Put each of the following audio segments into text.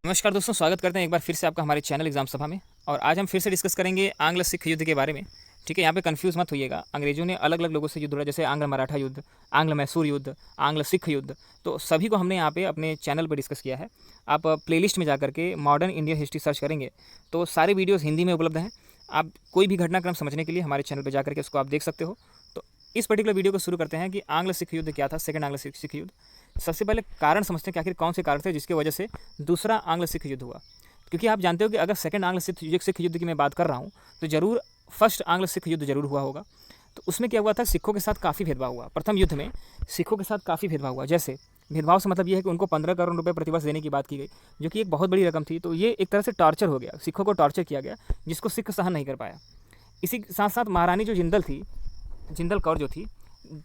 नमस्कार दोस्तों, स्वागत करते हैं एक बार फिर से आपका हमारे चैनल एग्जाम सभा में। और आज हम फिर से डिस्कस करेंगे आंग्ल सिख युद्ध के बारे में। ठीक है, यहाँ पे कंफ्यूज मत होइएगा। अंग्रेजों ने अलग अलग लोगों से युद्ध लड़ा, जैसे आंग्ल मराठा युद्ध, आंग्ल मैसूर युद्ध, आंग्ल सिख युद्ध। तो सभी को हमने यहाँ पे अपने चैनल पर डिस्कस किया है। आप प्लेलिस्ट में जा करके मॉडर्न इंडियन हिस्ट्री सर्च करेंगे तो सारे वीडियोज़ हिंदी में उपलब्ध हैं। आप कोई भी घटनाक्रम समझने के लिए हमारे चैनल पर जा करके उसको आप देख सकते हो। तो इस पर्टिकुलर वीडियो को शुरू करते हैं कि आंग्ल सिख युद्ध क्या था, सेकंड आंग्ल सिख युद्ध। सबसे पहले कारण समझते हैं कि आखिर कौन से कारण थे जिसकी वजह से दूसरा आंग्ल सिख युद्ध हुआ। क्योंकि आप जानते हो कि अगर सेकंड आंग्ल सिख युद्ध की मैं बात कर रहा हूँ तो ज़रूर फर्स्ट आंग्ल सिख युद्ध जरूर हुआ होगा। तो उसमें क्या हुआ था, सिखों के साथ काफ़ी भेदभाव हुआ। प्रथम युद्ध में सिखों के साथ काफ़ी भेदभाव हुआ। जैसे भेदभाव से मतलब ये है कि उनको 15 करोड़ रुपए प्रतिवर्ष देने की बात की गई, जो कि एक बहुत बड़ी रकम थी। तो ये एक तरह से टॉर्चर हो गया, सिखों को टॉर्चर किया गया, जिसको सिख सहन नहीं कर पाया। इसी साथ साथ महारानी जो जिंदल थी, जिंदल कौर जो थी,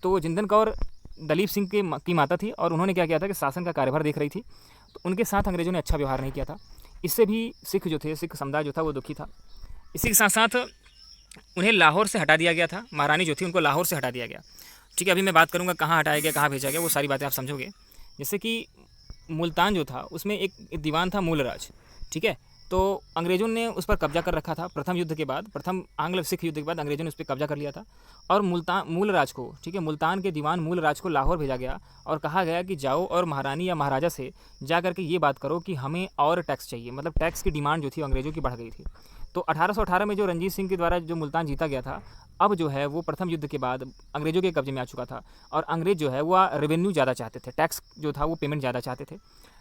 तो जिंदल कौर दलीप सिंह की माता थी और उन्होंने क्या किया था कि शासन का कार्यभार देख रही थी। तो उनके साथ अंग्रेजों ने अच्छा व्यवहार नहीं किया था। इससे भी सिख जो थे, सिख समुदाय जो था वो दुखी था। इसी के साथ साथ उन्हें लाहौर से हटा दिया गया था। महारानी जो थी उनको लाहौर से हटा दिया गया। ठीक है, अभी मैं बात करूँगा कहाँ हटाया गया, कहाँ भेजा गया, वो सारी बातें आप समझोगे। जैसे कि मुल्तान जो था उसमें एक दीवान था मूलराज। ठीक है, तो अंग्रेज़ों ने उस पर कब्जा कर रखा था। प्रथम युद्ध के बाद, प्रथम आंग्ल सिख युद्ध के बाद अंग्रेज़ों ने उस पर कब्जा कर लिया था। और मूलराज को, ठीक है, मुल्तान के दीवान मूलराज को लाहौर भेजा गया और कहा गया कि जाओ और महारानी या महाराजा से जा करके ये बात करो कि हमें और टैक्स चाहिए। मतलब टैक्स की डिमांड जो थी अंग्रेज़ों की बढ़ गई थी। तो 1818 में जो रंजीत सिंह के द्वारा जो मुल्तान जीता गया था, अब जो है वो प्रथम युद्ध के बाद अंग्रेज़ों के कब्जे में आ चुका था। और अंग्रेज़ जो है वो रेवेन्यू ज़्यादा चाहते थे, टैक्स जो था वो पेमेंट ज़्यादा चाहते थे।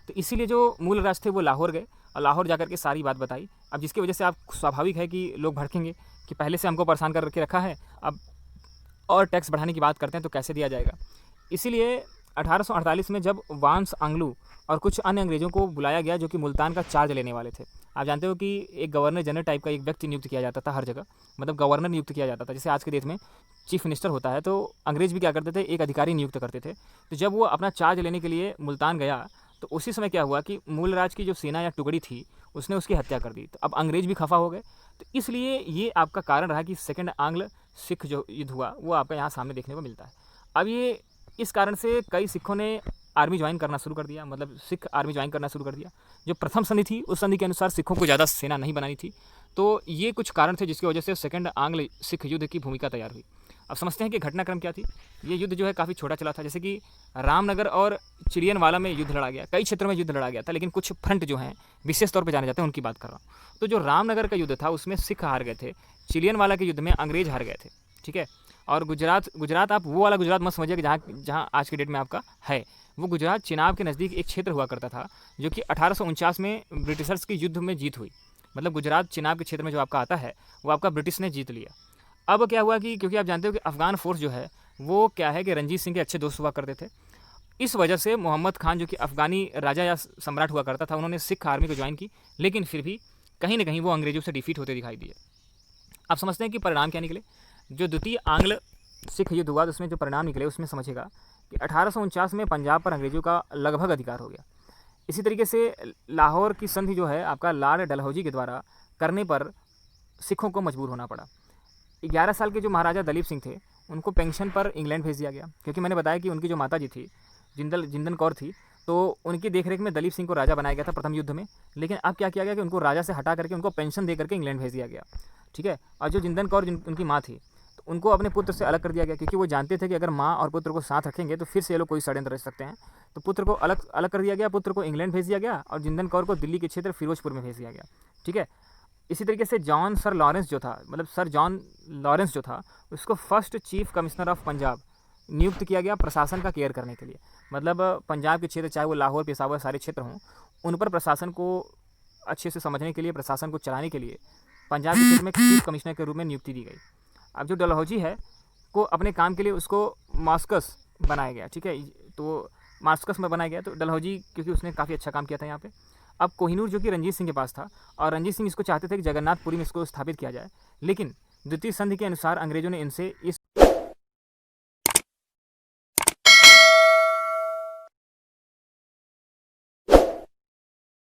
तो इसीलिए जो मूलराज थे वो लाहौर गए और लाहौर जाकर के सारी बात बताई। अब जिसकी वजह से आप स्वाभाविक है कि लोग भड़केंगे कि पहले से हमको परेशान कर के रखा है, अब और टैक्स बढ़ाने की बात करते हैं तो कैसे दिया जाएगा। इसीलिए 1848 में जब वांस आंग्लू और कुछ अन्य अंग्रेज़ों को बुलाया गया जो कि मुल्तान का चार्ज लेने वाले थे। आप जानते हो कि एक गवर्नर जनरल टाइप का एक व्यक्ति नियुक्त किया जाता था हर जगह, मतलब गवर्नर नियुक्त किया जाता था। जैसे आज के देश में चीफ मिनिस्टर होता है, तो अंग्रेज़ भी क्या करते थे, एक अधिकारी नियुक्त करते थे। तो जब वो अपना चार्ज लेने के लिए मुल्तान गया तो उसी समय क्या हुआ कि मूलराज की जो सेना या टुकड़ी थी उसने उसकी हत्या कर दी। तो अब अंग्रेज़ भी खफा हो गए। तो इसलिए ये आपका कारण रहा कि सेकंड आंग्ल सिख जो युद्ध हुआ वो आपका यहाँ सामने देखने को मिलता है। अब ये इस कारण से कई सिखों ने आर्मी ज्वाइन करना शुरू कर दिया, मतलब सिख आर्मी ज्वाइन करना शुरू कर दिया। जो प्रथम संधि थी उस संधि के अनुसार सिखों को ज़्यादा सेना नहीं बनानी थी। तो ये कुछ कारण थे जिसकी वजह से सेकंड आंग्ल सिख युद्ध की भूमिका तैयार हुई। अब समझते हैं कि घटनाक्रम क्या थी। ये युद्ध जो है काफ़ी छोटा चला था। जैसे कि रामनगर और चिड़ियनवाला में युद्ध लड़ा गया, कई क्षेत्रों में युद्ध लड़ा गया था, लेकिन कुछ फ्रंट जो हैं विशेष तौर पर जाने जाते हैं उनकी बात कर रहा हूँ। तो जो रामनगर का युद्ध था उसमें सिख हार गए थे, चिड़ियनवाला के युद्ध में अंग्रेज हार गए थे। ठीक है, और गुजरात आप वो वाला गुजरात मत समझिए कि जहाँ आज के डेट में आपका है। वो गुजरात चिनाब के नज़दीक एक क्षेत्र हुआ करता था जो कि 1849 में ब्रिटिशर्स की युद्ध में जीत हुई। मतलब गुजरात चिनाब के क्षेत्र में जो आपका आता है वो आपका ब्रिटिश ने जीत लिया। अब क्या हुआ कि क्योंकि आप जानते हो कि अफ़गान फोर्स जो है वो क्या है कि रंजीत सिंह के अच्छे दोस्त हुआ करते थे। इस वजह से मोहम्मद खान जो कि अफ़गानी राजा या सम्राट हुआ करता था, उन्होंने सिख आर्मी को ज्वाइन की, लेकिन फिर भी कहीं ना कहीं वो अंग्रेज़ों से डिफीट होते दिखाई दिए। आप समझते हैं कि परिणाम क्या निकले। जो द्वितीय आंग्ल सिख युद्ध हुआ तो उसमें जो परिणाम निकले उसमें समझेगा कि 1849 में पंजाब पर अंग्रेज़ों का लगभग अधिकार हो गया। इसी तरीके से लाहौर की संधि जो है आपका लॉर्ड डलहौजी के द्वारा करने पर सिखों को मजबूर होना पड़ा। 11 साल के जो महाराजा दलीप सिंह थे उनको पेंशन पर इंग्लैंड भेज दिया गया, क्योंकि मैंने बताया कि उनकी जो माता जी थी जिंदन कौर थी, तो उनकी देखरेख में दलीप सिंह को राजा बनाया गया था प्रथम युद्ध में। लेकिन अब क्या किया गया कि उनको राजा से हटा करके उनको पेंशन दे करके इंग्लैंड भेज दिया गया। ठीक है, और जो जिंदन कौर उनकी माँ थी तो उनको अपने पुत्र से अलग कर दिया गया, क्योंकि वो जानते थे कि अगर माँ और पुत्र को साथ रखेंगे तो फिर से ये लोग कोई षड्यंत्र रच सकते हैं। तो पुत्र को अलग अलग कर दिया गया, पुत्र को इंग्लैंड भेज दिया गया और जिंदन कौर को दिल्ली के क्षेत्र फिरोजपुर में भेज दिया गया। ठीक है, इसी तरीके से सर लॉरेंस जो था, मतलब सर जॉन लॉरेंस जो था, उसको first chief commissioner of Punjab नियुक्त किया गया प्रशासन का केयर करने के लिए। मतलब पंजाब के क्षेत्र चाहे वो लाहौर पेशावर सारे क्षेत्र हों, उन पर प्रशासन को अच्छे से समझने के लिए, प्रशासन को चलाने के लिए पंजाब के क्षेत्र में चीफ कमिश्नर के रूप में नियुक्ति दी गई। अब जो डलहौजी है को अपने काम के लिए उसको मास्कस बनाया गया। ठीक है, तो मास्कस में बनाया गया। तो डलहौजी क्योंकि उसने काफ़ी अच्छा काम किया था यहाँ पे। अब कोहिनूर जो कि रंजीत सिंह के पास था और रंजीत सिंह इसको चाहते थे कि जगन्नाथपुरी में इसको स्थापित किया जाए, लेकिन द्वितीय संधि के अनुसार अंग्रेज़ों ने इनसे इस